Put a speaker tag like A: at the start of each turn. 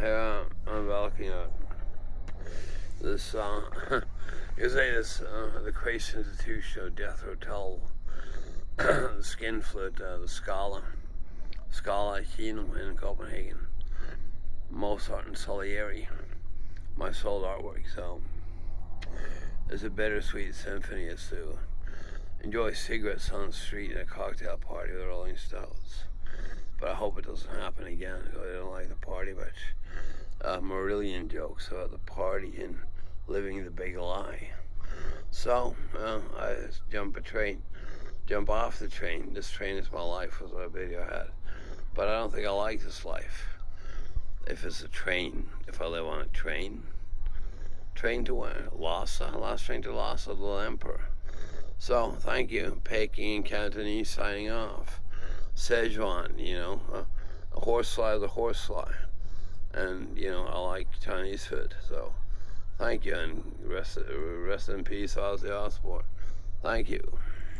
A: here I'm looking at this, you say this, the Christ Institution of Death Hotel, the Skin Flute, the Scala Kino in Copenhagen, Mozart and Salieri, my soul artwork. So it's a bittersweet symphony as to enjoy cigarettes on the street and a cocktail party with Rolling Stones. But I hope it doesn't happen again, because I don't like the party much. Marillion jokes about the party and living the big lie. So, I jump off the train. This train is my life was what a video had. But I don't think I like this life. If it's a train, if I live on a train to where? Lhasa? Last train to Lhasa, the little emperor. So, thank you. Peking and Cantonese signing off. Szechuan, a horsefly is a horsefly. And, I like Chinese food. So, thank you, and rest in peace, Ozzy Osbourne. Thank you.